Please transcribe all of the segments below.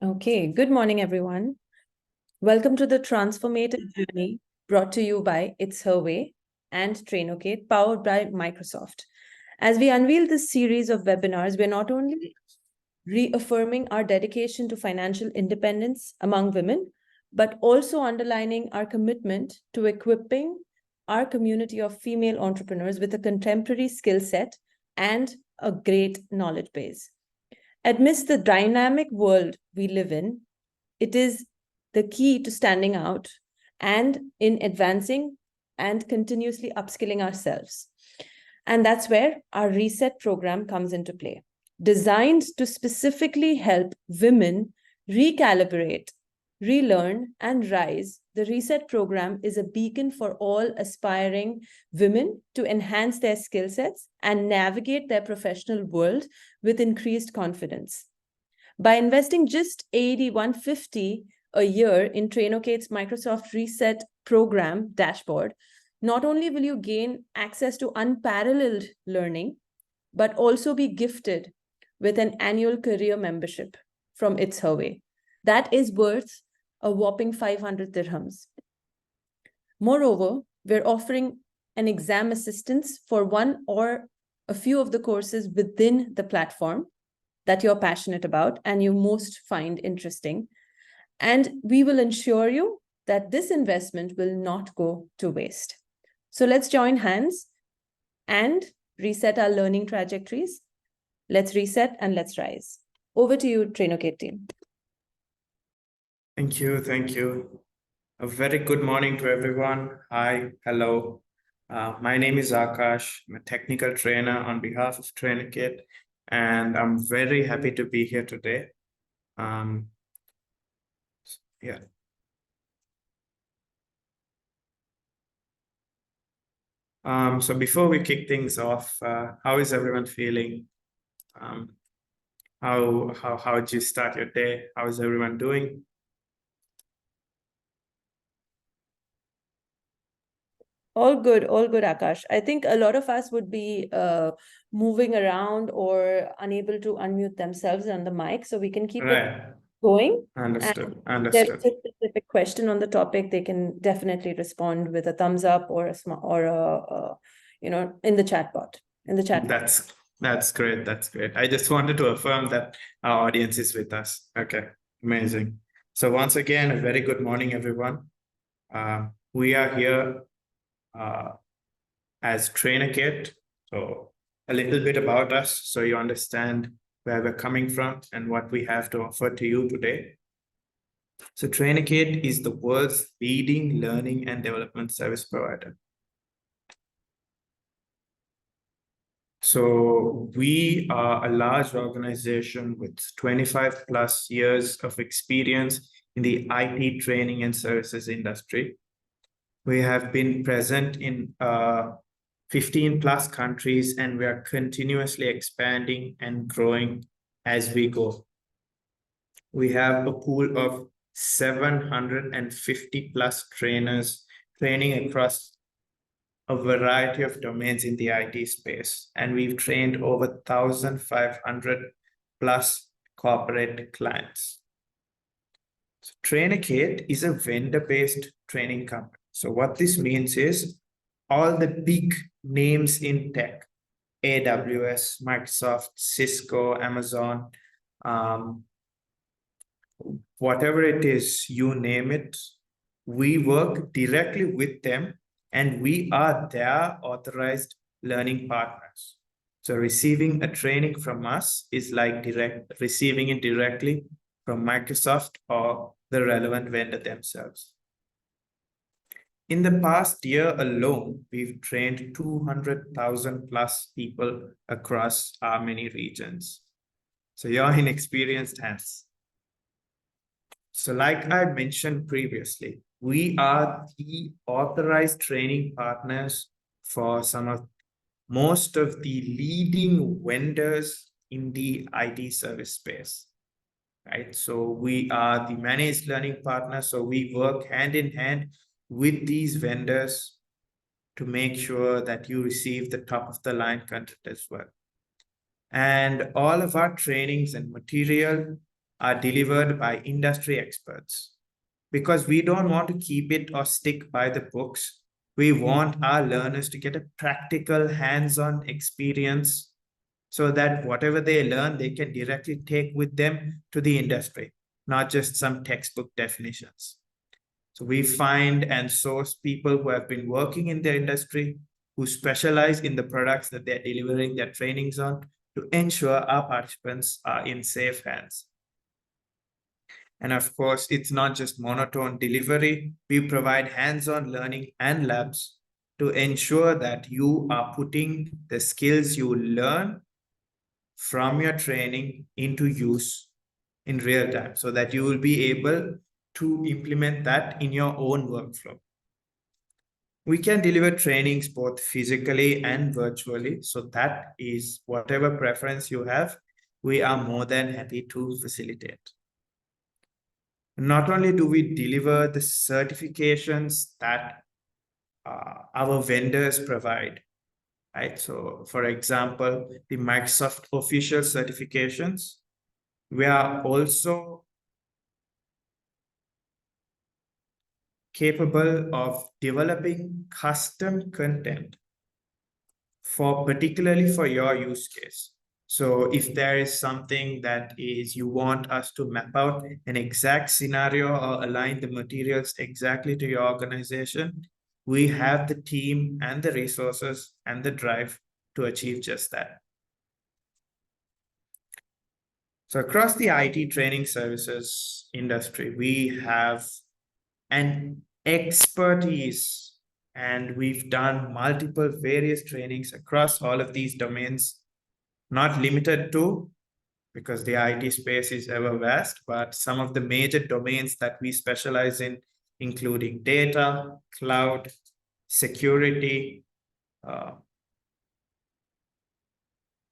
Okay, good morning, everyone. Welcome to the transformative journey brought to you by It's Her Way and Trainocate, powered by Microsoft. As we unveil this series of webinars, we're not only reaffirming our dedication to financial independence among women, but also underlining our commitment to equipping our community of female entrepreneurs with a contemporary skill set and a great knowledge base. Amidst the dynamic world we live in, it is the key to standing out and in advancing and continuously upskilling ourselves. And that's where our reset program comes into play, designed to specifically help women recalibrate, relearn, and rise. The reset program is a beacon for all aspiring women to enhance their skill sets and navigate their professional world with increased confidence. By investing just AED 150 a year in Trainocate's Microsoft Reset program dashboard, not only will you gain access to unparalleled learning, but also be gifted with an annual career membership from It's Her Way. That is worth a whopping 500 dirhams. Moreover, we're offering an exam assistance for one or a few of the courses within the platform that you're passionate about and you most find interesting. And we will ensure you that this investment will not go to waste. So let's join hands and reset our learning trajectories. Let's reset and let's rise. Over to you, Trainocate team. Thank you. Thank you. A very good morning to everyone. Hi, hello. My name is Akash. I'm a technical trainer on behalf of Trainocate, and I'm very happy to be here today. Yeah. So before we kick things off, how is everyone feeling? How did you start your day? How is everyone doing? All good, Akash. I think a lot of us would be moving around or unable to unmute themselves on the mic, so we can keep it going. Understood. And if there's a specific question on the topic, they can definitely respond with a thumbs up or in the chat bot. That's great. That's great. I just wanted to affirm that our audience is with us. Okay, amazing. So once again, a very good morning, everyone. We are here as Trainocate. So a little bit about us so you understand where we're coming from and what we have to offer to you today. So Trainocate is the world's leading learning and development service provider. So we are a large organization with 25 plus years of experience in the IT training and services industry. We have been present in 15 plus countries, and we are continuously expanding and growing as we go. We have a pool of 750 plus trainers training across a variety of domains in the IT space, and we've trained over 1,500 plus corporate clients. So Trainocate is a vendor-based training company. So what this means is all the big names in tech, AWS, Microsoft, Cisco, Amazon, whatever it is, you name it, we work directly with them and we are their authorized learning partners. So receiving a training from us is like receiving it directly from Microsoft or the relevant vendor themselves. In the past year alone, we've trained 200,000 plus people across our many regions. So you're in experienced hands. So like I mentioned previously, we are the authorized training partners for most of the leading vendors in the IT service space, right? So we are the managed learning partner. So we work hand in hand with these vendors to make sure that you receive the top of the line content as well. And all of our trainings and material are delivered by industry experts because we don't want to keep it or stick by the books. We want our learners to get a practical hands-on experience so that whatever they learn, they can directly take with them to the industry, not just some textbook definitions. So we find and source people who have been working in the industry, who specialize in the products that they're delivering their trainings on to ensure our participants are in safe hands. And of course, it's not just monotone delivery. We provide hands-on learning and labs to ensure that you are putting the skills you learn from your training into use in real time so that you will be able to implement that in your own workflow. We can deliver trainings both physically and virtually. So that is whatever preference you have, we are more than happy to facilitate. Not only do we deliver the certifications that our vendors provide, right? So for example, the Microsoft official certifications, we are also capable of developing custom content particularly for your use case. So if there is something that is you want us to map out an exact scenario or align the materials exactly to your organization, we have the team and the resources and the drive to achieve just that. So across the IT training services industry, we have an expertise and we've done multiple various trainings across all of these domains, not limited to, because the IT space is ever vast, but some of the major domains that we specialize in, including data, cloud, security,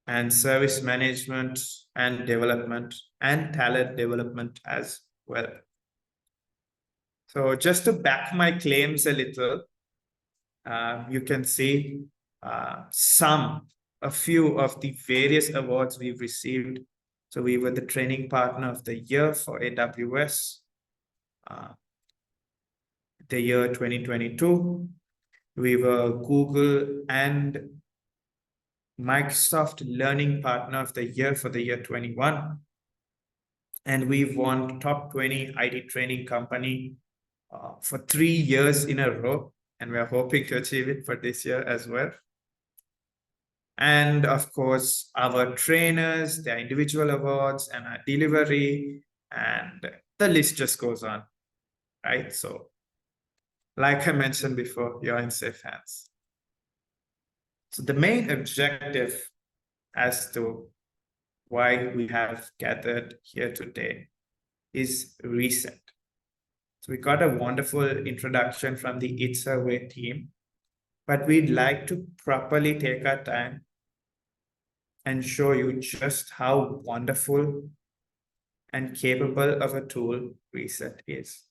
and service management and development and talent development as well. So just to back my claims a little, you can see a few of the various awards we've received. So we were the training partner of the year for AWS, the year 2022. We were Google and Microsoft Learning Partner of the Year for the year 21. And we've won top 20 IT training company for 3 years in a row. And we're hoping to achieve it for this year as well. And of course, our trainers, their individual awards and our delivery, and the list just goes on, right? So like I mentioned before, you're in safe hands. So the main objective as to why we have gathered here today is reset. So we got a wonderful introduction from the It's Her Way team, but we'd like to properly take our time and show you just how wonderful and capable of a tool Reset is.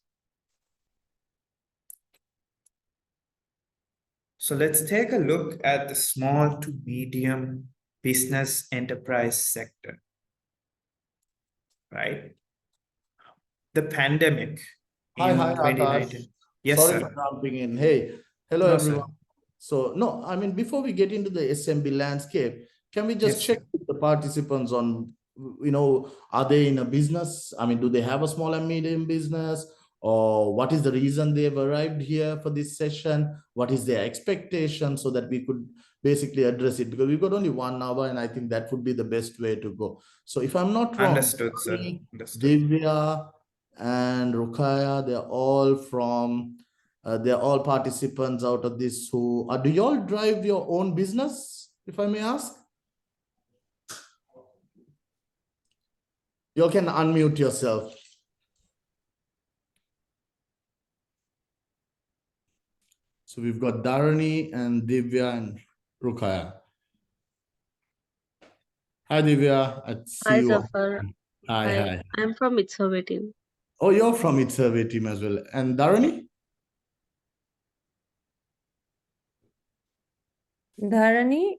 So let's take a look at the small to medium business enterprise sector, right? The pandemic Hi, in Akash. 2019. Yes, Sorry sir. for jumping in. Hey, hello, No, everyone. sir. So, no, I mean, before we get into the SMB landscape, can we just Yes, check sir. with the participants on, are they in a business? I mean, do they have a small and medium business? Or what is the reason they've arrived here for this session? What is their expectation so that we could basically address it? Because we've got only 1 hour, and I think that would be the best way to go. So if I'm not wrong, Understood, sir. Understood. Divya and Rukaya, they're all participants out of this who do you all drive your own business, if I may ask? You all can unmute yourself. So we've got Dharani and Divya and Rukaya. Hi, Divya. I see Hi, you. Zafar. Hi. I'm from It's Her Way team. Oh, you're from It's Survey team as well. And Dharani? Dharani,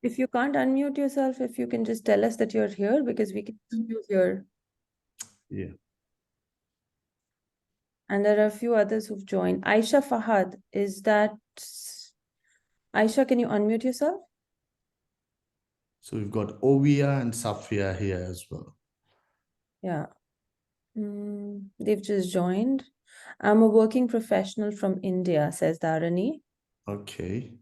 if you can't unmute yourself, if you can just tell us that you're here because we can see you here. Yeah. And there are a few others who've joined. Aisha Fahad, is that... Aisha, can you unmute yourself? So we've got Ovia and Safia here as well. Yeah. They've just joined. I'm a working professional from India, says Dharani. Okay.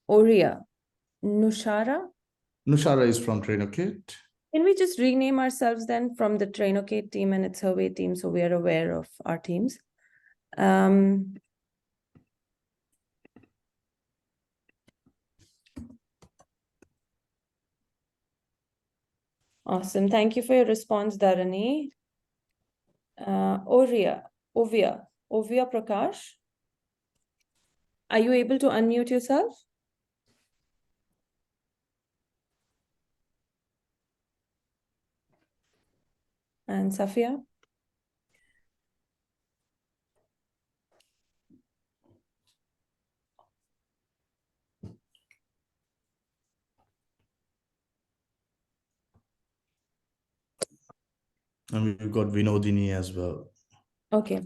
Oria. Nushara? Nushara is from Trainocate. Can we just rename ourselves then from the Trainocate team and its Survey team so we are aware of our teams? Awesome. Thank you for your response, Dharani. Ovia Prakash. Are you able to unmute yourself? And Safia? And we've got Vinodini as well. Okay.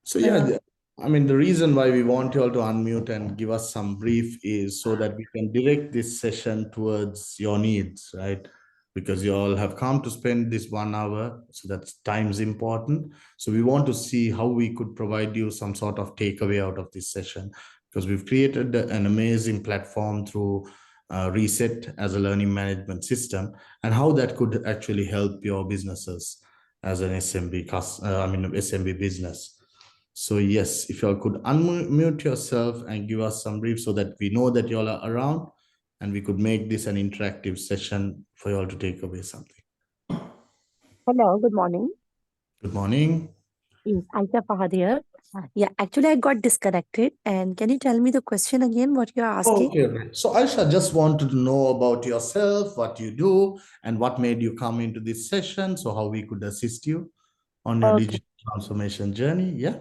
So yeah, I mean, the reason why we want you all to unmute and give us some brief is so that we can direct this session towards your needs, right? Because you all have come to spend this 1 hour, so that's time's important. So we want to see how we could provide you some sort of takeaway out of this session, because we've created an amazing platform through Reset as a learning management system, and how that could actually help your businesses as an SMB business. So yes, if you all could unmute yourself and give us some brief so that we know that you all are around, and we could make this an interactive session for you all to take away something. Hello, good morning. Good morning. Yes, Aisha Fahad here. Yeah, actually I got disconnected. And can you tell me the question again, what you're asking? Okay, right. So Aisha, just wanted to know about yourself, what you do, and what made you come into this session, so how we could assist you on your Okay. digital transformation journey. Yeah.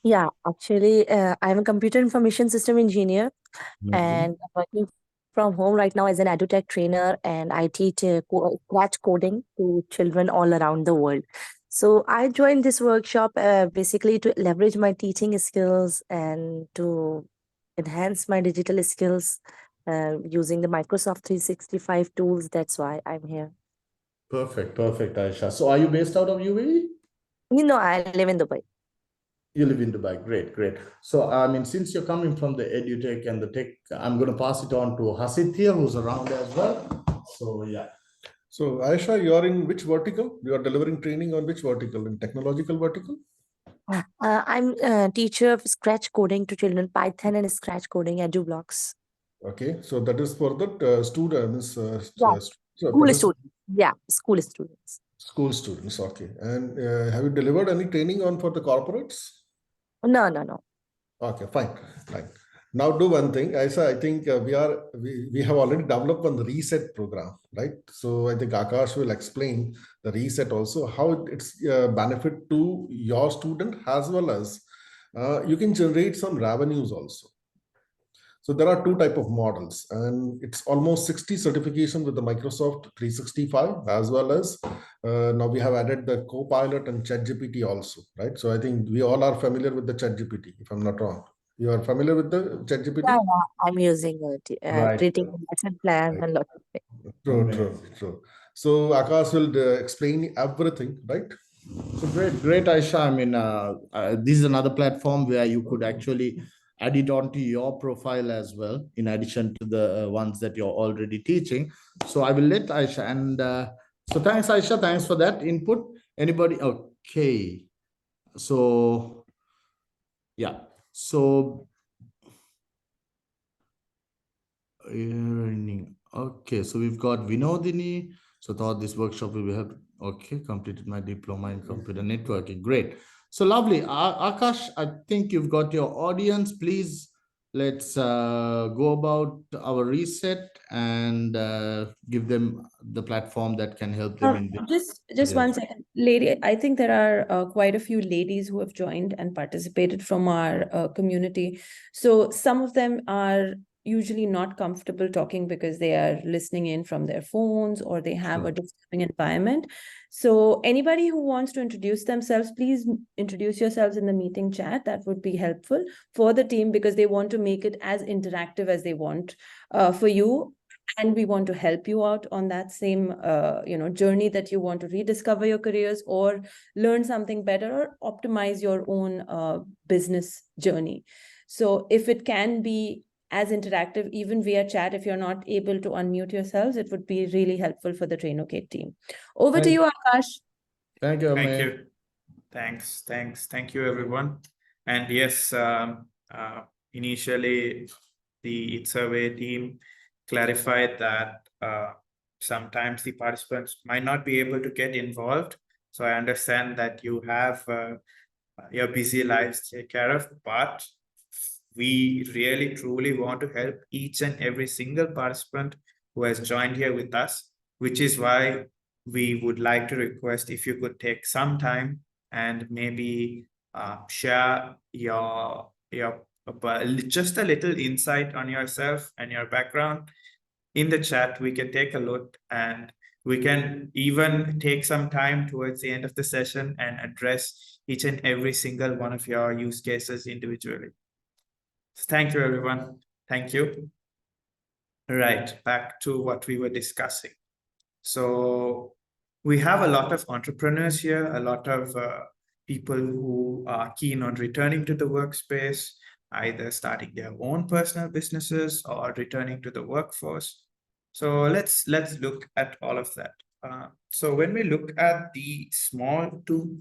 Yeah, actually, I'm a computer information system engineer, Amazing. and I'm working from home right now as an edutech trainer, and I teach scratch coding to children all around the world. So I joined this workshop basically to leverage my teaching skills and to enhance my digital skills using the Microsoft 365 tools. That's why I'm here. Perfect, Aisha. So are you based out of UAE? I live in Dubai. You live in Dubai. Great, great. So, I mean, since you're coming from the edutech and the tech, I'm going to pass it on to Hasit here, who's around as well. So, yeah. So, Aisha, you are in which vertical? You are delivering training on which vertical? In technological vertical? I'm a teacher of scratch coding to children, Python and scratch coding, EduBlocks. Okay, so that is for the students. Yeah, school students. Yeah, school students. School students, okay. And have you delivered any training on for the corporates? No. Okay, fine. Now do one thing, Aisha. I think we have already developed one reset program, right? So I think Akash will explain the reset also, how it's benefit to your student as well as you can generate some revenues also. So there are two type of models, and it's almost 60 certification with the Microsoft 365, as well as now we have added the Copilot and ChatGPT also, right? So I think we all are familiar with the ChatGPT, if I'm not wrong. You are familiar with the ChatGPT? Yeah, I'm using it, Right. creating a lesson plan and lots of things. True. So Akash will explain everything, right? So great, Aisha. I mean, this is another platform where you could actually add it onto your profile as well, in addition to the ones that you're already teaching. So I will let Aisha, and so thanks, Aisha. Thanks for that input. Anybody? Okay. So, yeah. So, okay. So we've got Vinodini. So thought this workshop will be helped. Okay, completed my diploma in computer networking. Great. So lovely. Akash, I think you've got your audience. Please, let's go about our reset and give them the platform that can help them in this. Just 1 second. Lady, I think there are quite a few ladies who have joined and participated from our community. So some of them are, usually not comfortable talking because they are listening in from their phones or they have a disturbing environment. So anybody who wants to introduce themselves, please introduce yourselves in the meeting chat. That would be helpful for the team because they want to make it as interactive as they want for you. And we want to help you out on that same journey that you want to rediscover your careers or learn something better or optimize your own business journey. So if it can be as interactive, even via chat, if you're not able to unmute yourselves, it would be really helpful for the Trainocate team. Over to you, Akash. Thank you, Thank Ame. you. Thank you, everyone. And yes, initially the survey team clarified that sometimes the participants might not be able to get involved. So I understand that you have your busy lives to take care of, but we really truly want to help each and every single participant who has joined here with us, which is why we would like to request if you could take some time and maybe share your just a little insight on yourself and your background in the chat. We can take a look and we can even take some time towards the end of the session and address each and every single one of your use cases individually. So thank you, everyone. Thank you. Right, back to what we were discussing. So we have a lot of entrepreneurs here, a lot of people who are keen on returning to the workspace, either starting their own personal businesses or returning to the workforce. So let's look at all of that. So when we look at the small to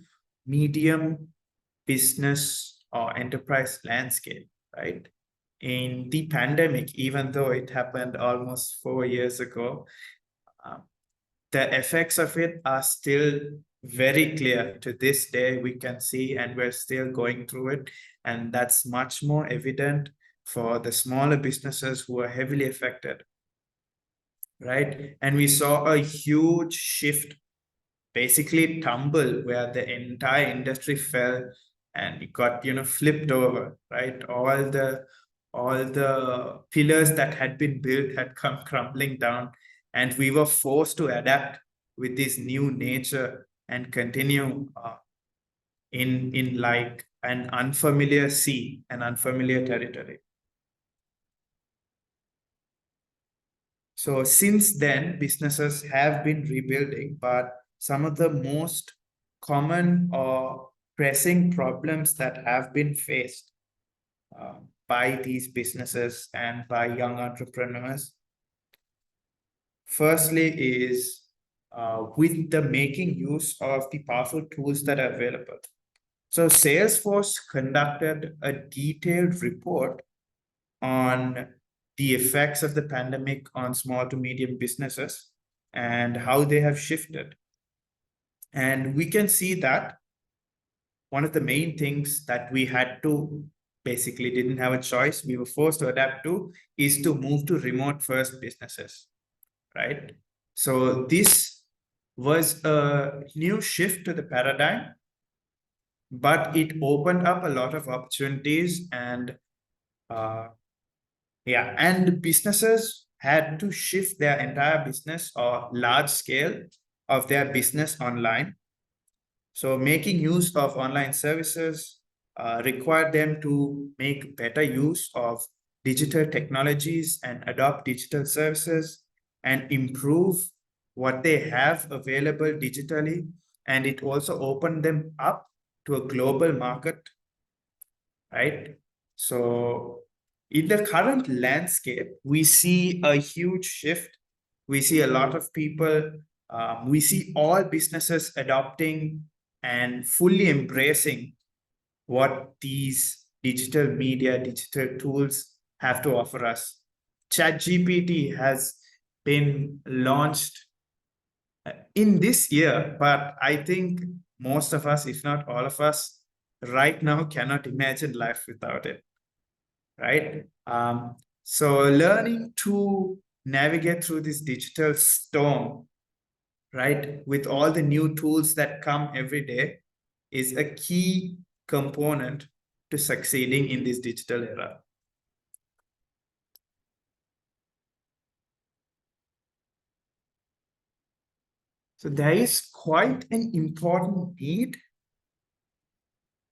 medium business or enterprise landscape, right? In the pandemic, even though it happened almost 4 years ago, the effects of it are still very clear to this day. We can see, and we're still going through it. And that's much more evident for the smaller businesses who are heavily affected, right? And we saw a huge shift, basically tumble, where the entire industry fell and it got, flipped over, right? All the pillars that had been built had come crumbling down, and we were forced to adapt with this new nature and continue in like an unfamiliar sea, an unfamiliar territory. So since then, businesses have been rebuilding, but some of the most common or pressing problems that have been faced by these businesses and by young entrepreneurs, firstly, is with the making use of the powerful tools that are available. So Salesforce conducted a detailed report on the effects of the pandemic on small to medium businesses and how they have shifted. And we can see that one of the main things that we had to basically didn't have a choice, we were forced to adapt to, is to move to remote first businesses, right? So this was a new shift to the paradigm, but it opened up a lot of opportunities and and businesses had to shift their entire business or large scale of their business online. So making use of online services required them to make better use of digital technologies and adopt digital services and improve what they have available digitally. And it also opened them up to a global market, right? So in the current landscape, we see a huge shift. We see a lot of people, we see all businesses adopting and fully embracing what these digital media, digital tools have to offer us. ChatGPT has been launched in this year, but I think most of us, if not all of us, right now cannot imagine life without it, right? So learning to navigate through this digital storm, right, with all the new tools that come every day is a key component to succeeding in this digital era. So there is quite an important need.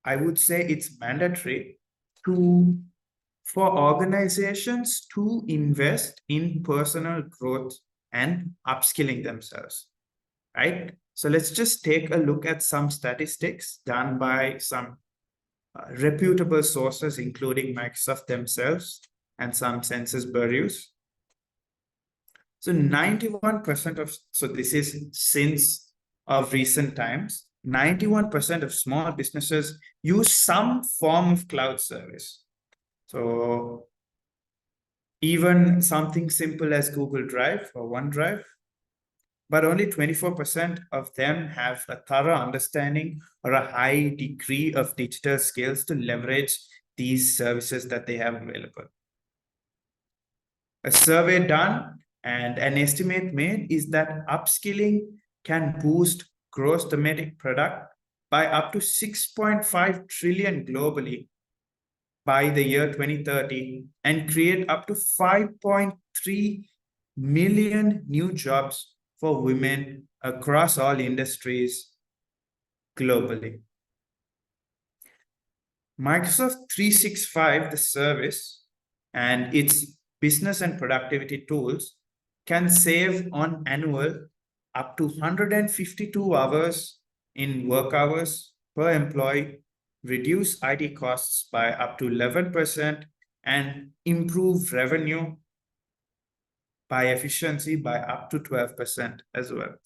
I would say it's mandatory for organizations to invest in personal growth and upskilling themselves, right? So let's just take a look at some statistics done by some reputable sources, including Microsoft themselves and some census bureaus. So 91% of, so this is since of recent times, 91% of small businesses use some form of cloud service. So even something simple as Google Drive or OneDrive, but only 24% of them have a thorough understanding or a high degree of digital skills to leverage these services that they have available. A survey done and an estimate made is that upskilling can boost gross domestic product by up to 6.5 trillion globally by the year 2030 and create up to 5.3 million new jobs for women across all industries globally. Microsoft 365, the service, and its business and productivity tools can save on annual up to 152 hours in work hours per employee, reduce IT costs by up to 11%, and improve revenue by efficiency by up to 12% as well.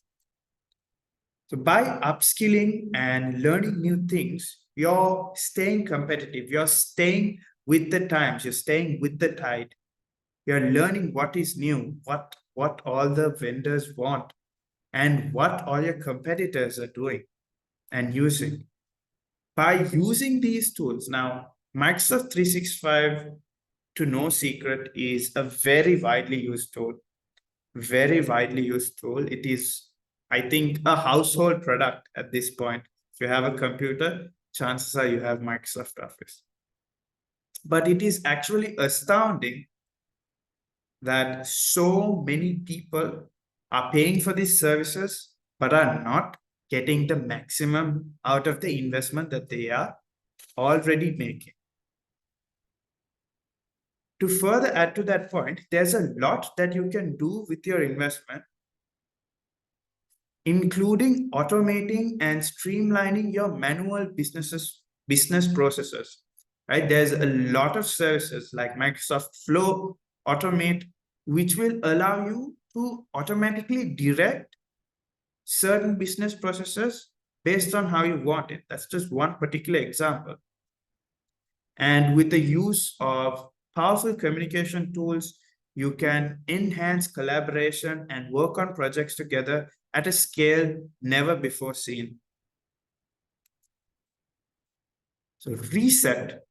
So by upskilling and learning new things, you're staying competitive, you're staying with the times, you're staying with the tide, you're learning what is new, what all the vendors want, and what all your competitors are doing and using. By using these tools, now Microsoft 365, to no secret, is a very widely used tool. Very widely used tool. It is, I think, a household product at this point. If you have a computer, chances are you have Microsoft Office. But it is actually astounding that so many people are paying for these services, but are not getting the maximum out of the investment that they are already making. To further add to that point, there's a lot that you can do with your investment, including automating and streamlining your manual business processes, right? There's a lot of services like Microsoft Flow, Automate, which will allow you to automatically direct certain business processes based on how you want it. That's just one particular example. And with the use of powerful communication tools, you can enhance collaboration and work on projects together at a scale never before seen. So reset.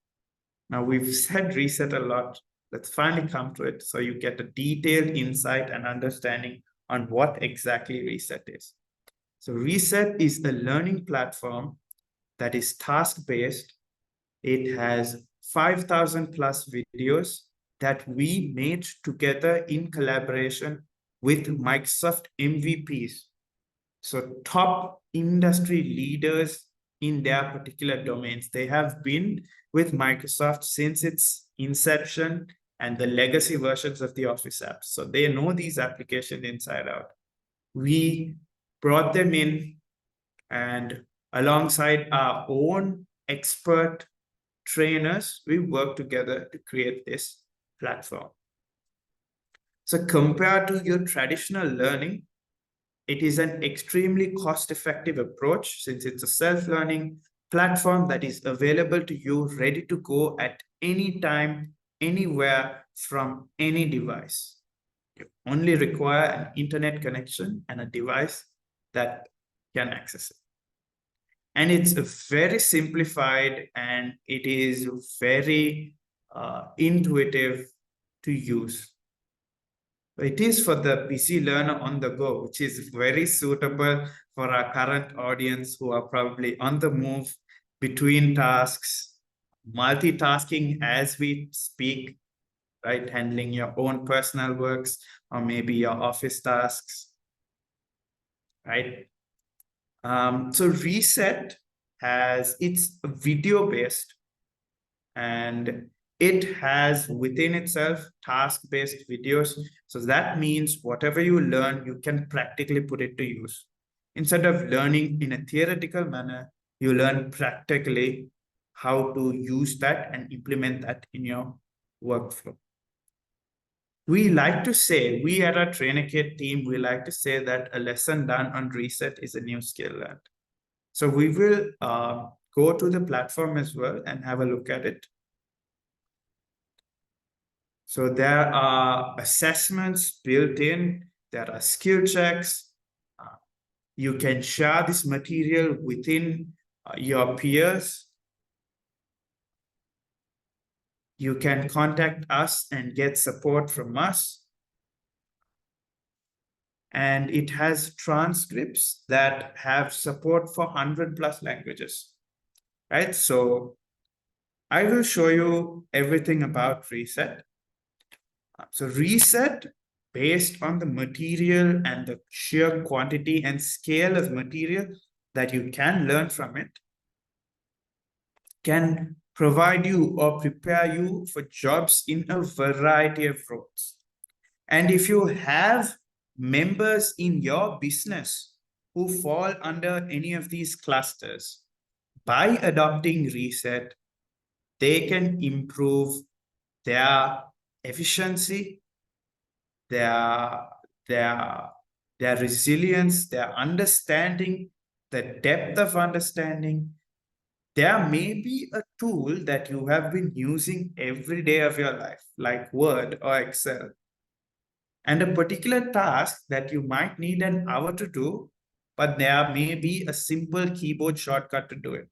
Now we've said reset a lot. Let's finally come to it so you get a detailed insight and understanding on what exactly reset is. So reset is a learning platform that is task-based. It has 5,000 plus videos that we made together in collaboration with Microsoft MVPs. So top industry leaders in their particular domains. They have been with Microsoft since its inception and the legacy versions of the Office apps. So they know these applications inside out. We brought them in, and alongside our own expert trainers, we work together to create this platform. So compared to your traditional learning, it is an extremely cost-effective approach since it's a self-learning platform that is available to you, ready to go at any time, anywhere, from any device. You only require an internet connection and a device that can access it. And it's very simplified and it is very intuitive to use. It is for the PC learner on the go, which is very suitable for our current audience who are probably on the move between tasks, multitasking as we speak, right? Handling your own personal works or maybe your office tasks, right? So Reset it's video based, and it has within itself task-based videos. So that means whatever you learn, you can practically put it to use. Instead of learning in a theoretical manner, you learn practically how to use that and implement that in your workflow. We like to say, we at our Trainocate team, we like to say that a lesson done on Reset is a new skill learned. So we will go to the platform as well and have a look at it. So there are assessments built in, there are skill checks. You can share this material within your peers. You can contact us and get support from us. And it has transcripts that have support for 100+ languages, right? So I will show you everything about Reset. So Reset, based on the material and the sheer quantity and scale of material that you can learn from it, can provide you or prepare you for jobs in a variety of roles. And if you have members in your business who fall under any of these clusters, by adopting Reset, they can improve their efficiency, their resilience, their understanding, the depth of understanding. There may be a tool that you have been using every day of your life, like Word or Excel, and a particular task that you might need an hour to do, but there may be a simple keyboard shortcut to do it.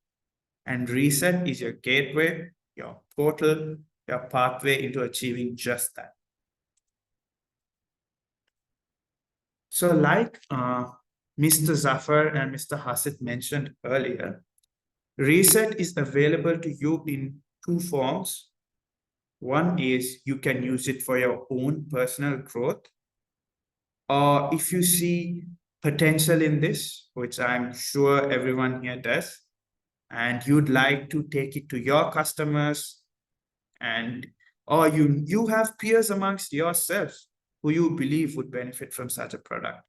And Reset is your gateway, your portal, your pathway into achieving just that. So like Mr. Zafar and Mr. Hasit mentioned earlier, Reset is available to you in two forms. One is you can use it for your own personal growth, or if you see potential in this, which I'm sure everyone here does, and you'd like to take it to your customers, and or you have peers amongst yourself who you believe would benefit from such a product.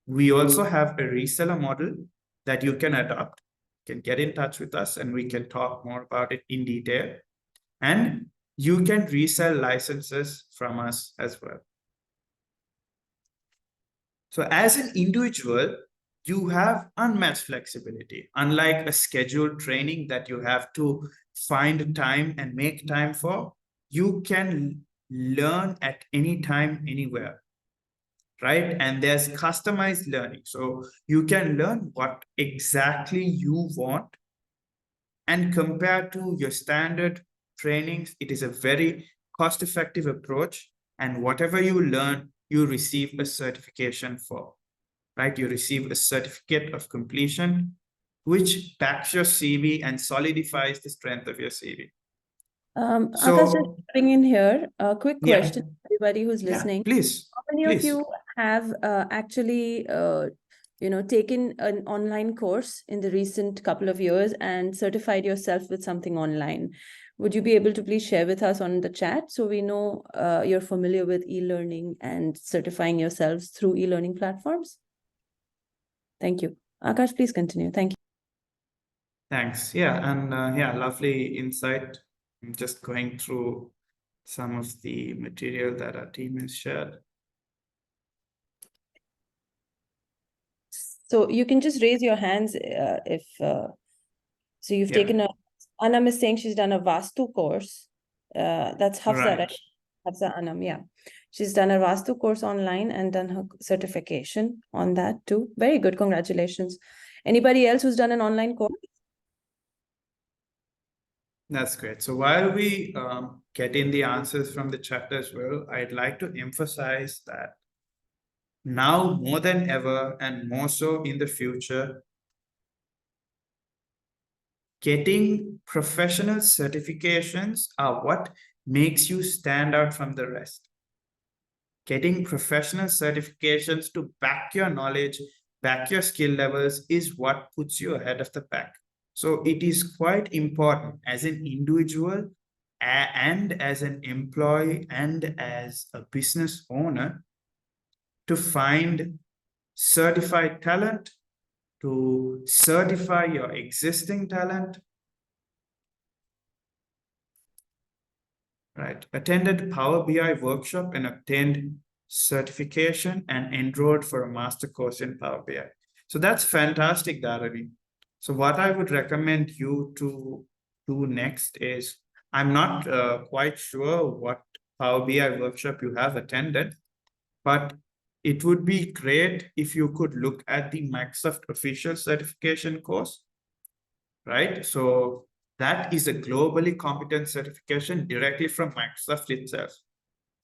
We also have a reseller model that you can adopt. You can get in touch with us and we can talk more about it in detail. And you can resell licenses from us as well. So as an individual, you have unmatched flexibility. Unlike a scheduled training that you have to find time and make time for, you can learn at any time, anywhere, right? And there's customized learning. So you can learn what exactly you want. And compared to your standard trainings, it is a very cost-effective approach. And whatever you learn, you receive a certification for, right? You receive a certificate of completion, which backs your CV and solidifies the strength of your CV. Akash, just putting in here a quick Yeah. question to everybody who's listening. Please. How many of you have actually taken an online course in the recent couple of years and certified yourself with something online? Would you be able to please share with us on the chat so we know you're familiar with e-learning and certifying yourselves through e-learning platforms? Thank you. Akash, please continue. Thank you. Thanks. Yeah, and lovely insight. I'm just going through some of the material that our team has shared. So you can just raise your hands if so you've taken a Anam is saying she's done a Vastu course. That's Hafsa, right? Hafsa Anam, yeah. She's done a Vastu course online and done her certification on that too. Very good, congratulations. Anybody else who's done an online course? That's great. So while we get in the answers from the chat as well, I'd like to emphasize that now more than ever and more so in the future, getting professional certifications are what makes you stand out from the rest. Getting professional certifications to back your knowledge back your skill levels is what puts you ahead of the pack. So it is quite important as an individual and as an employee and as a business owner to find certified talent, to certify your existing talent, right? Attended Power BI workshop and obtained certification and enrolled for a master course in Power BI. So that's fantastic, Dharani. So what I would recommend you to do next is, I'm not quite sure what Power BI workshop you have attended, but it would be great if you could look at the Microsoft official certification course, right? So that is a globally competent certification directly from Microsoft itself.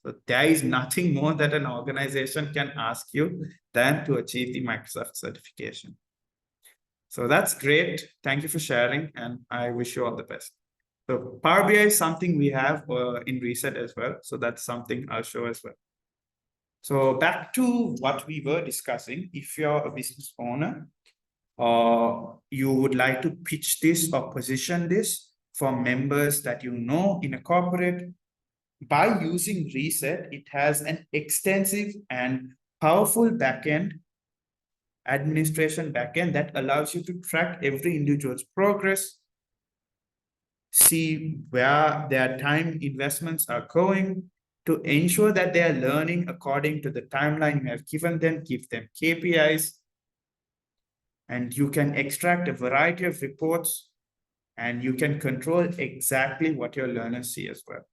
So there is nothing more that an organization can ask you than to achieve the Microsoft certification. So that's great. Thank you for sharing, and I wish you all the best. So Power BI is something we have in Reset as well. So that's something I'll show as well. So back to what we were discussing. If you're a business owner, or you would like to pitch this or position this for members that you know in a corporate, by using Reset, it has an extensive and powerful backend, administration backend, that allows you to track every individual's progress, see where their time investments are going, to ensure that they are learning according to the timeline you have given them, give them KPIs, and you can extract a variety of reports, and you can control exactly what your learners see as well.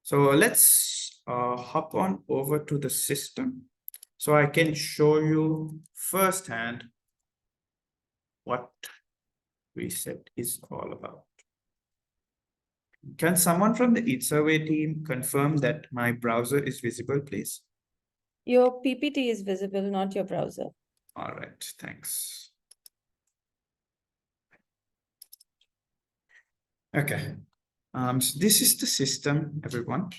So let's hop on over to the system so I can show you firsthand what Reset is all about. Can someone from the It's Survey team confirm that my browser is visible, please? Your PPT is visible, not your browser. All right, thanks. Okay, so this is the system, everyone.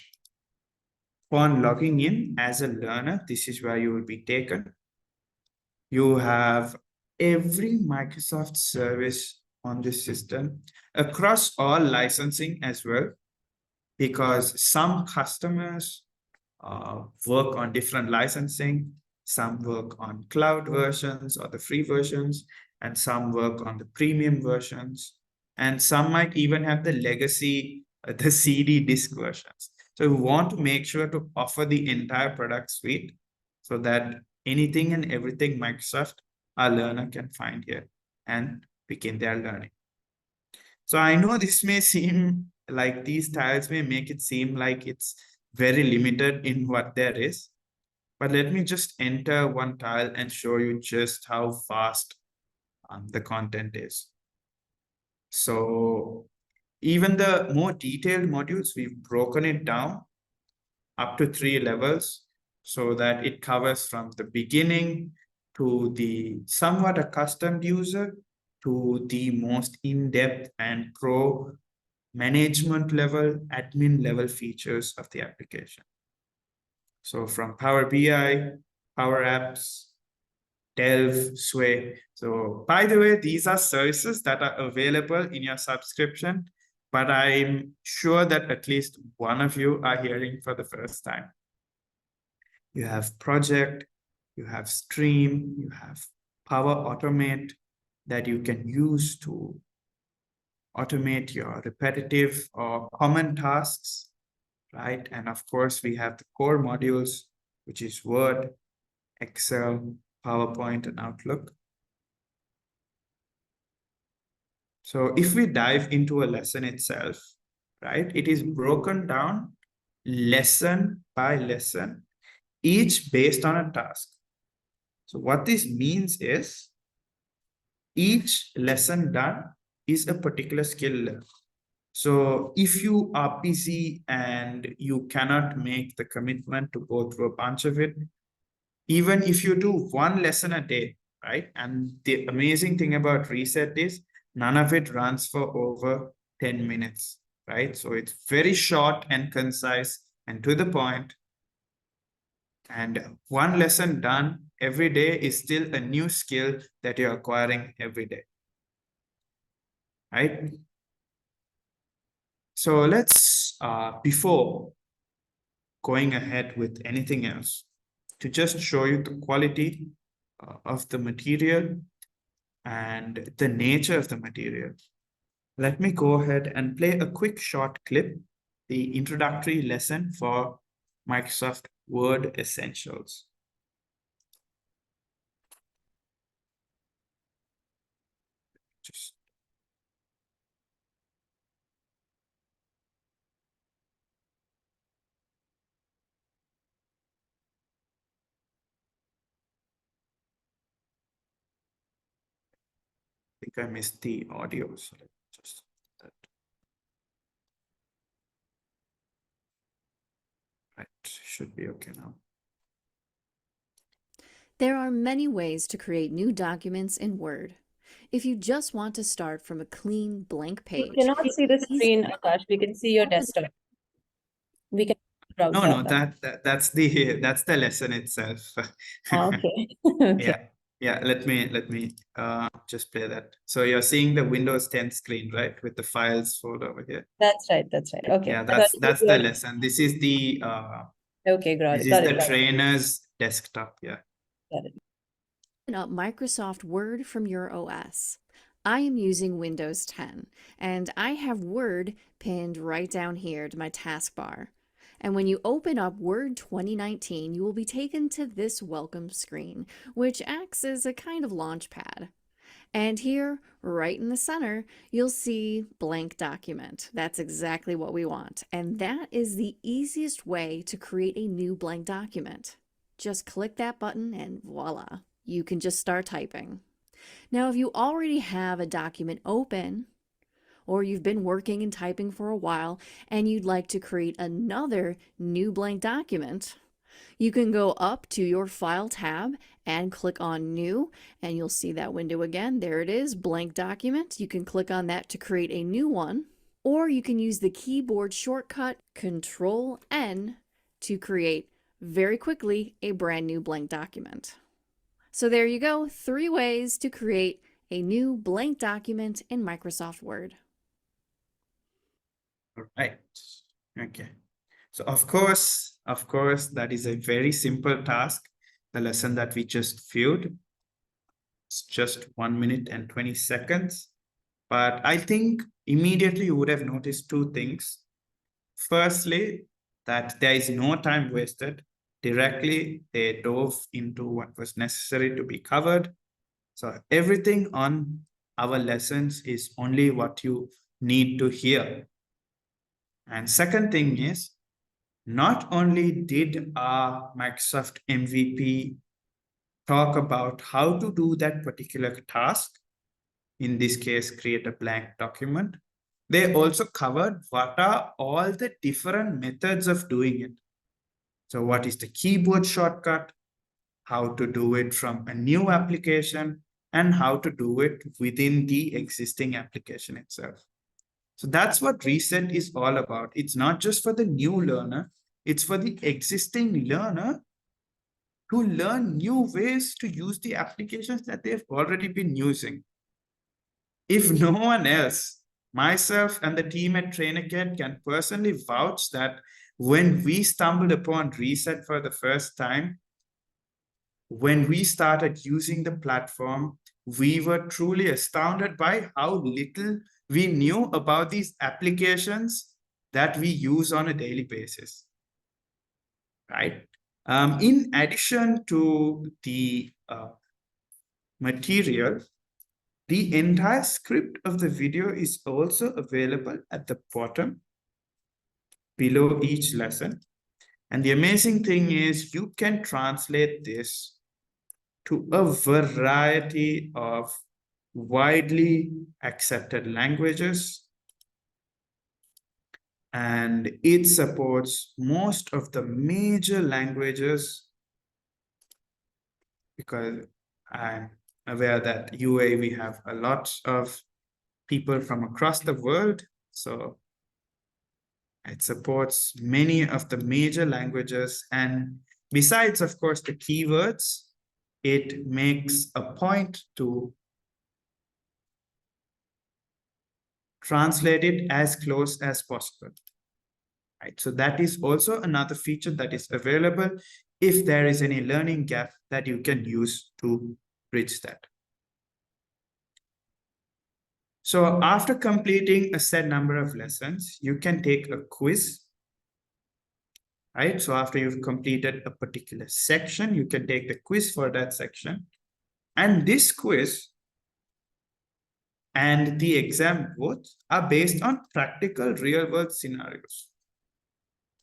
Upon logging in as a learner, this is where you will be taken. You have every Microsoft service on this system across all licensing as well, because some customers work on different licensing, some work on cloud versions or the free versions, and some work on the premium versions, and some might even have the legacy, the CD disc versions. So we want to make sure to offer the entire product suite so that anything and everything Microsoft, our learner can find here and begin their learning. So I know this may seem like these tiles may make it seem like it's very limited in what there is, but let me just enter one tile and show you just how fast the content is. So even the more detailed modules, we've broken it down up to 3 levels so that it covers from the beginning to the somewhat accustomed user to the most in-depth and pro management level, admin level features of the application. So from Power BI, Power Apps, Delve, Sway. So by the way, these are services that are available in your subscription, but I'm sure that at least one of you are hearing for the first time. You have Project, you have Stream, you have Power Automate that you can use to automate your repetitive or common tasks, right? And of course, we have the core modules, which is Word, Excel, PowerPoint, and Outlook. So if we dive into a lesson itself, right, it is broken down lesson by lesson, each based on a task. So what this means is each lesson done is a particular skill level. So if you are busy and you cannot make the commitment to go through a bunch of it, even if you do one lesson a day, right? And the amazing thing about Reset is none of it runs for over 10 minutes, right? So it's very short and concise and to the point. And one lesson done every day is still a new skill that you're acquiring every day. Right? So let's, before going ahead with anything else, to just show you the quality of the material and the nature of the material, let me go ahead and play a quick short clip, the introductory lesson for Microsoft Word Essentials. Just think I missed the audio, so let me just that. Right, should be okay now. There are many ways to create new documents in Word. If you just want to start from a clean blank We page, cannot see the screen, Akash. We can see your desktop. We can browse No, that. that's the lesson itself. Okay. Okay. Yeah. Let me just play that. So you're seeing the Windows 10 screen, right, with the files folder over here. That's right. That's right. Okay. Yeah, I thought that's you the were- lesson. This is the Okay, got this it. is Got the it. Got it. trainer's desktop. Yeah. Got it. open up Microsoft Word from your OS. I am using Windows 10, and I have Word pinned right down here to my taskbar. And when you open up Word 2019, you will be taken to this welcome screen, which acts as a kind of launch pad. And here, right in the center, you'll see blank document. That's exactly what we want. And that is the easiest way to create a new blank document. Just click that button and voila, you can just start typing. Now, if you already have a document open, or you've been working and typing for a while and you'd like to create another new blank document, you can go up to your File tab and click on New, and you'll see that window again. There it is, blank document. You can click on that to create a new one, or you can use the keyboard shortcut Control N to create very quickly a brand new blank document. So there you go, 3 ways to create a new blank document in Microsoft Word. All right. Okay. So of course, that is a very simple task. The lesson that we just viewed. It's just 1 minute and 20 seconds. But I think immediately you would have noticed 2 things. Firstly, that there is no time wasted. Directly, they dove into what was necessary to be covered. So everything on our lessons is only what you need to hear. And second thing is, not only did our Microsoft MVP talk about how to do that particular task, in this case, create a blank document, they also covered what are all the different methods of doing it. So what is the keyboard shortcut, how to do it from a new application, and how to do it within the existing application itself. So that's what Reset is all about. It's not just for the new learner, it's for the existing learner to learn new ways to use the applications that they've already been using. If no one else, myself and the team at Trainocate can personally vouch that when we stumbled upon Reset for the first time, when we started using the platform, we were truly astounded by how little we knew about these applications that we use on a daily basis, right? In addition to the material, the entire script of the video is also available at the bottom below each lesson. And the amazing thing is you can translate this to a variety of widely accepted languages. And it supports most of the major languages, because I'm aware that UA, we have a lot of people from across the world. So it supports many of the major languages, and Besides, of course, the keywords, it makes a point to translate it as close as possible. Right? So that is also another feature that is available if there is any learning gap that you can use to bridge that. So after completing a set number of lessons, you can take a quiz. Right? So after you've completed a particular section, you can take the quiz for that section. And this quiz and the exam both are based on practical real-world scenarios.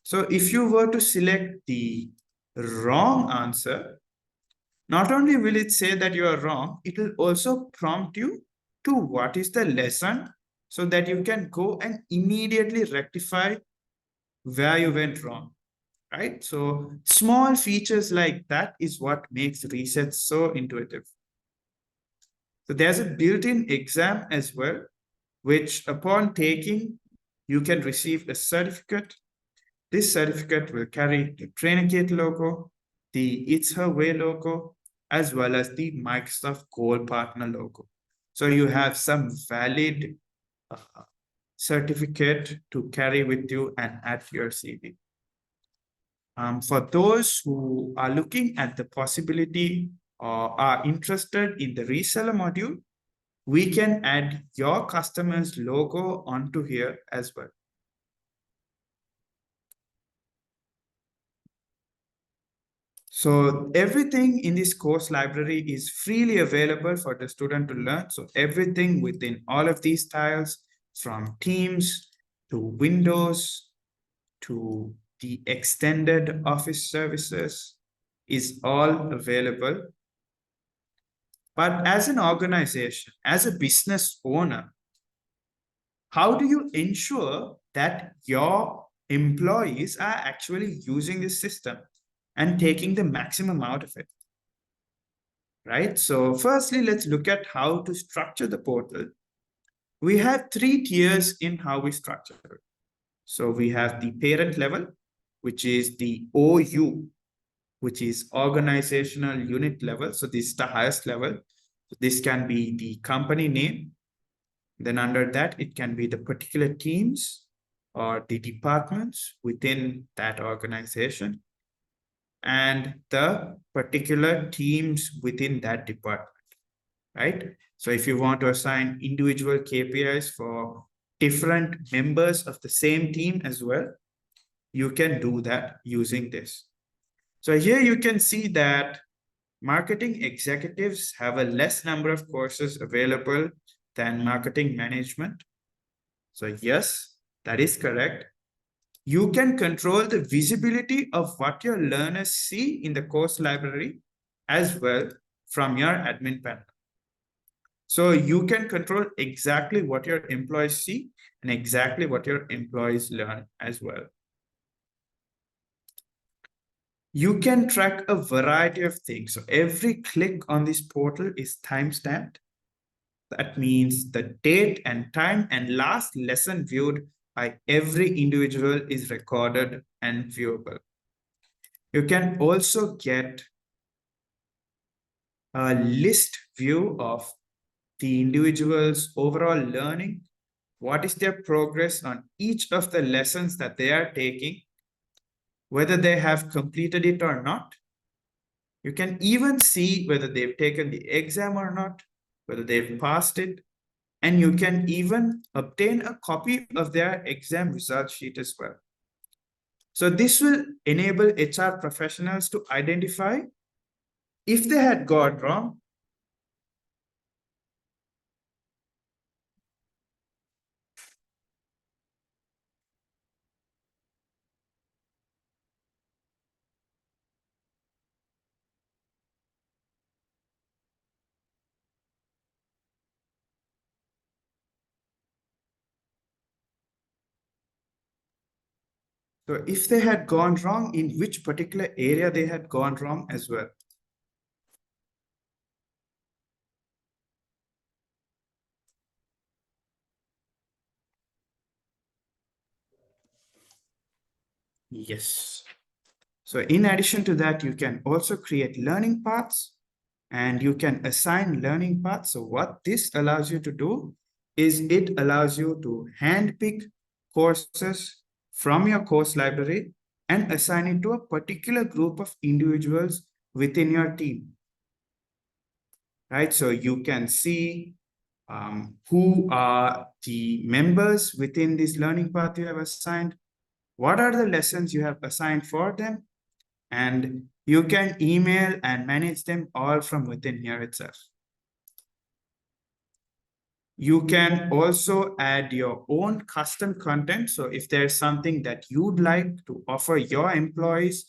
So if you were to select the wrong answer, not only will it say that you are wrong, it will also prompt you to what is the lesson so that you can go and immediately rectify where you went wrong, right? So small features like that is what makes research so intuitive. So there's a built-in exam as well, which upon taking, you can receive a certificate. This certificate will carry the Trainocate logo, the It's Her Way logo, as well as the Microsoft Gold Partner logo. So you have some valid certificate to carry with you and add to your CV. For those who are looking at the possibility or are interested in the reseller module, we can add your customer's logo onto here as well. So everything in this course library is freely available for the student to learn. So everything within all of these tiles, from Teams to Windows to the extended Office services, is all available. But as an organization, as a business owner, how do you ensure that your employees are actually using this system and taking the maximum out of it? Right? So firstly, let's look at how to structure the portal. We have 3 tiers in how we structure it. So we have the parent level, which is the OU, which is organizational unit level. So this is the highest level. So this can be the company name. Then under that, it can be the particular teams or the departments within that organization and the particular teams within that department, right? So if you want to assign individual KPIs for different members of the same team as well, you can do that using this. So here you can see that marketing executives have a less number of courses available than marketing management. So yes, that is correct. You can control the visibility of what your learners see in the course library as well from your admin panel. So you can control exactly what your employees see and exactly what your employees learn as well. You can track a variety of things. So every click on this portal is timestamped. That means the date and time and last lesson viewed by every individual is recorded and viewable. You can also get a list view of the individual's overall learning, what is their progress on each of the lessons that they are taking, whether they have completed it or not. You can even see whether they've taken the exam or not, whether they've passed it, and you can even obtain a copy of their exam result sheet as well. So this will enable HR professionals to identify if they had got wrong. So if they had gone wrong, in which particular area they had gone wrong as well. Yes. So in addition to that, you can also create learning paths and you can assign learning paths. So what this allows you to do is it allows you to handpick courses from your course library and assign it to a particular group of individuals within your team. Right? So you can see who are the members within this learning path you have assigned, what are the lessons you have assigned for them, and you can email and manage them all from within here itself. You can also add your own custom content. So if there's something that you'd like to offer your employees,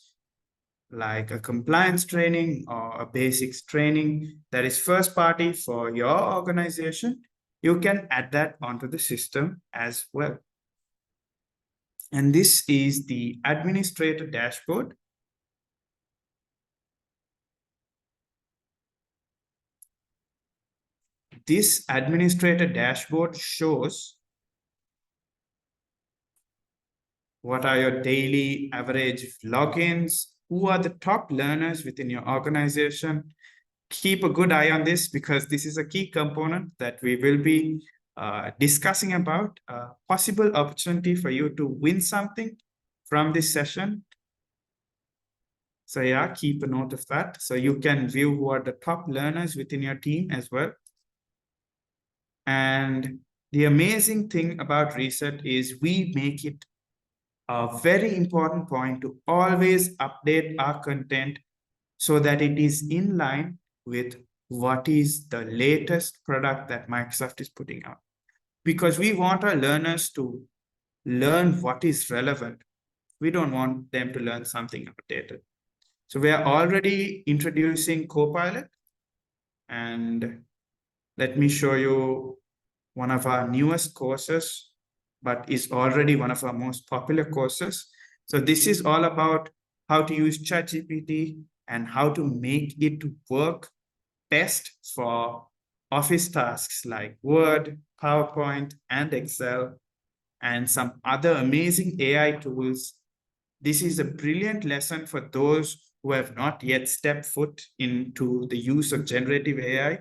like a compliance training or a basics training that is first party for your organization, you can add that onto the system as well. And this is the administrator dashboard. This administrator dashboard shows what are your daily average logins, who are the top learners within your organization. Keep a good eye on this because this is a key component that we will be discussing about a possible opportunity for you to win something from this session. So yeah, keep a note of that. So you can view who are the top learners within your team as well. And the amazing thing about Reset is we make it a very important point to always update our content so that it is in line with what is the latest product that Microsoft is putting out. Because we want our learners to learn what is relevant. We don't want them to learn something outdated. So we are already introducing Copilot, and let me show you one of our newest courses, but is already one of our most popular courses. So this is all about how to use ChatGPT and how to make it work best for office tasks like Word, PowerPoint, and Excel, and some other amazing AI tools. This is a brilliant lesson for those who have not yet stepped foot into the use of generative AI.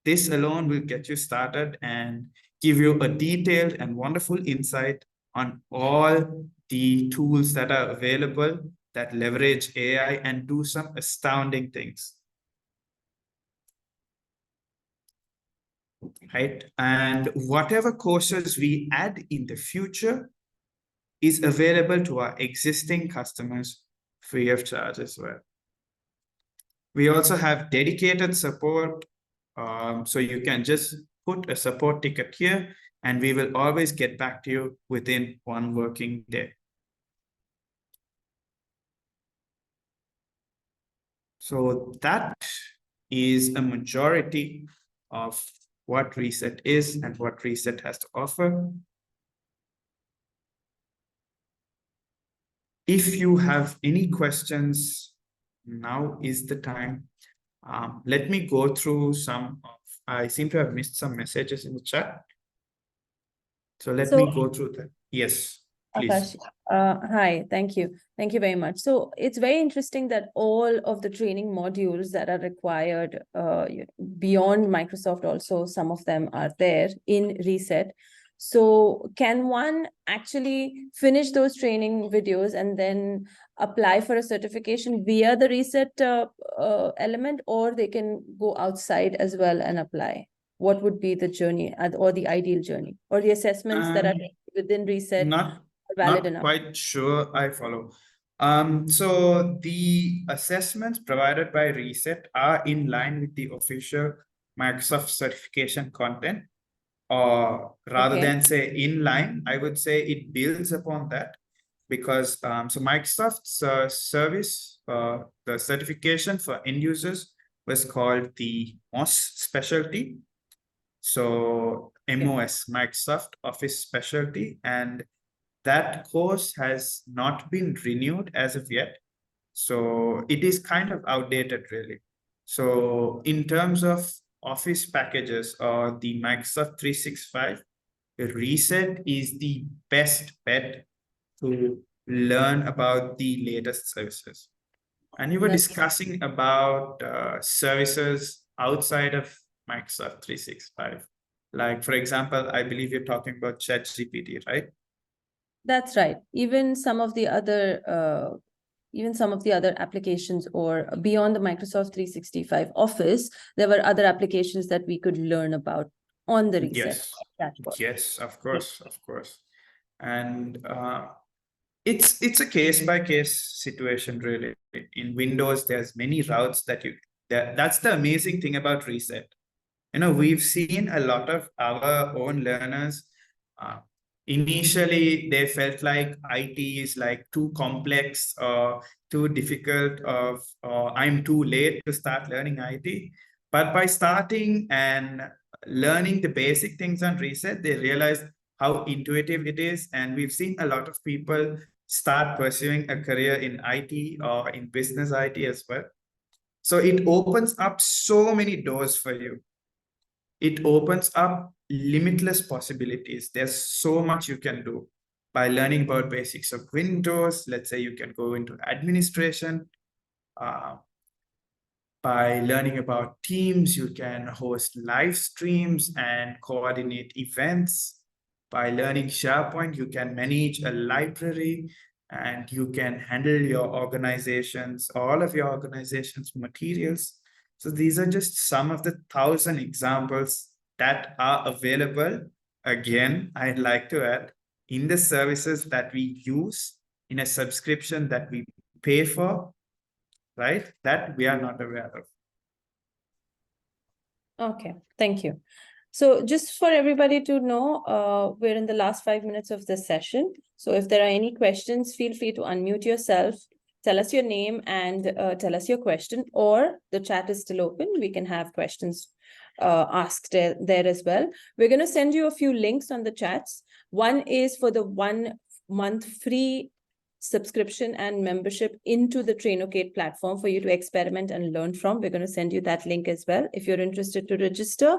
This alone will get you started and give you a detailed and wonderful insight on all the tools that are available that leverage AI and do some astounding things. Right? And whatever courses we add in the future is available to our existing customers free of charge as well. We also have dedicated support. So you can just put a support ticket here and we will always get back to you within 1 working day. So that is a majority of what Reset is and what Reset has to offer. If you have any questions, now is the time. Let me go through some of, I seem to have missed some messages in the chat. So let me go through that. Yes, please. Akash, hi, thank you. Thank you very much. So it's very interesting that all of the training modules that are required beyond Microsoft, also some of them are there in Reset. So can one actually finish those training videos and then apply for a certification via the Reset element, or they can go outside as well and apply? What would be the journey or the ideal journey, or the assessments that are within Reset? Not Valid enough? quite sure I follow. So the assessments provided by Reset are in line with the official Microsoft certification content, or rather than say in line, I would say it builds upon that, because so Microsoft's service, the certification for end users was called the MOS specialty. So MOS, Microsoft Office Specialty, and that course has not been renewed as of yet. So it is kind of outdated, really. So in terms of Office packages or the Microsoft 365, Reset is the best bet to learn about the latest services. And you were That's- discussing about services outside of Microsoft 365. Like, for example, I believe you're talking about ChatGPT, right? That's right. Even some of the other applications, or beyond the Microsoft 365 Office, there were other applications that we could learn about on the Reset Yes. dashboard. Yes, of course, of course. And it's a case by case situation, really. In Windows, there's many routes that's the amazing thing about Reset. We've seen a lot of our own learners. Initially, they felt like IT is like too complex or too difficult, or I'm too late to start learning IT. But by starting and learning the basic things on Reset, they realized how intuitive it is. And we've seen a lot of people start pursuing a career in IT or in business IT as well. So it opens up so many doors for you. It opens up limitless possibilities. There's so much you can do by learning about basics of Windows. Let's say you can go into administration. By learning about Teams, you can host live streams and coordinate events. By learning SharePoint, you can manage a library and you can handle your organizations, all of your organization's materials. So these are just some of the 1,000 examples that are available. Again, I'd like to add, in the services that we use, in a subscription that we pay for, right? That we are not aware of. Okay, thank you. So just for everybody to know, we're in the last 5 minutes of this session. So if there are any questions, feel free to unmute yourself, tell us your name and tell us your question, or the chat is still open. We can have questions asked there as well. We're going to send you a few links on the chats. One is for the 1 month free subscription and membership into the Trainocate platform for you to experiment and learn from. We're going to send you that link as well. If you're interested to register,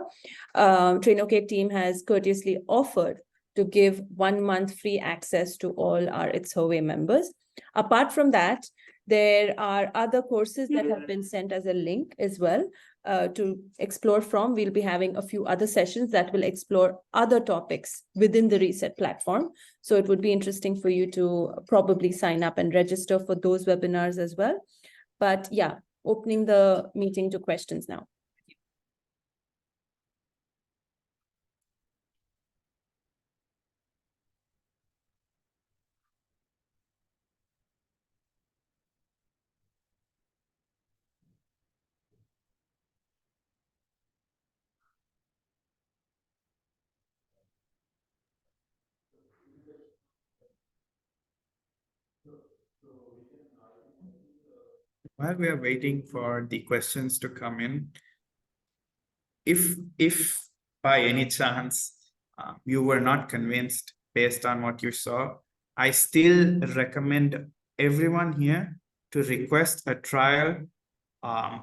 Trainocate team has courteously offered to give 1 month free access to all our It's Her Way members. Apart from that, there are other courses that have been sent as a link as well to explore from. We'll be having a few other sessions that will explore other topics within the Reset platform. So it would be interesting for you to probably sign up and register for those webinars as well. But yeah, opening the meeting to questions now. While we are waiting for the questions to come in, if by any chance you were not convinced based on what you saw, I still recommend everyone here to request a trial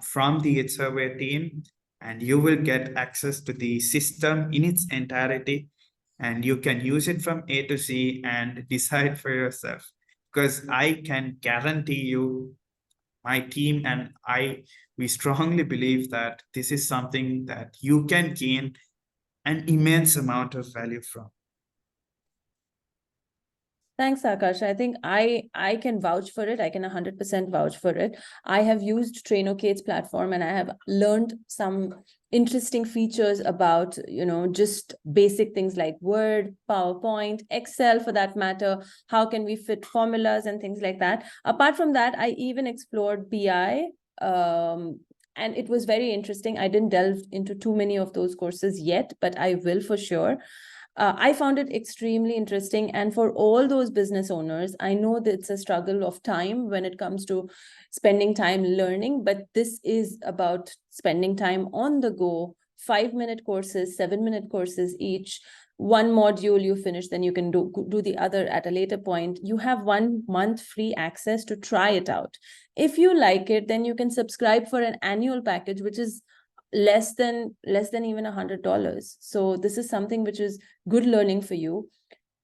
from the It's Her Way team, and you will get access to the system in its entirety, and you can use it from A to Z and decide for yourself. Because I can guarantee you, my team and we strongly believe that this is something that you can gain an immense amount of value from. Thanks, Akash. I think I can vouch for it. I can 100% vouch for it. I have used Trainocate's platform and I have learned some interesting features about, just basic things like Word, PowerPoint, Excel for that matter. How can we fit formulas and things like that? Apart from that, I even explored BI. And it was very interesting. I didn't delve into too many of those courses yet, but I will for sure. I found it extremely interesting. And for all those business owners, I know that it's a struggle of time when it comes to spending time learning, but this is about spending time on the go, 5-minute courses, 7-minute courses each. One module you finish, then you can do the other at a later point. You have 1 month free access to try it out. If you like it, then you can subscribe for an annual package, which is less than even $100. So this is something which is good learning for you.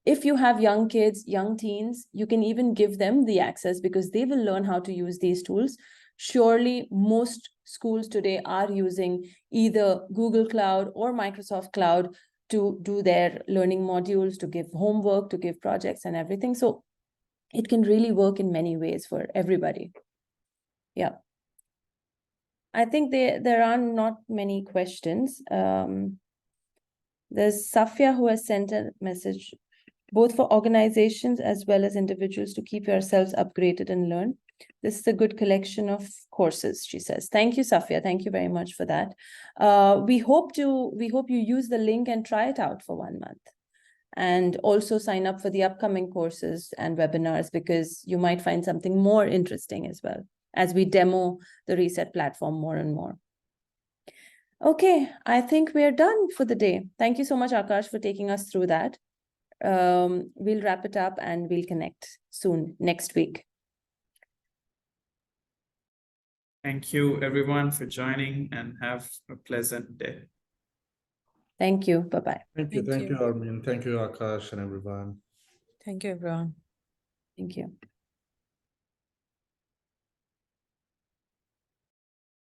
if you have young kids, young teens, you can even give them the access because they will learn how to use these tools. Surely most schools today are using either Google Cloud or Microsoft Cloud to do their learning modules, to give homework, to give projects and everything. So it can really work in many ways for everybody. Yeah. I think there are not many questions. There's Safia who has sent a message, both for organizations as well as individuals, to keep yourselves upgraded and learn. This is a good collection of courses, she says. Thank you, Safia. Thank you very much for that. We hope you use the link and try it out for 1 month. And also sign up for the upcoming courses and webinars, because you might find something more interesting as well as we demo the Reset platform more and more. Okay, I think we're done for the day. Thank you so much, Akash, for taking us through that. We'll wrap it up and we'll connect soon next week. Thank you everyone for joining, and have a pleasant day. Thank you. Bye-bye. Thank you, Armin. Thank you, Akash, and everyone. Thank you, everyone. Thank you.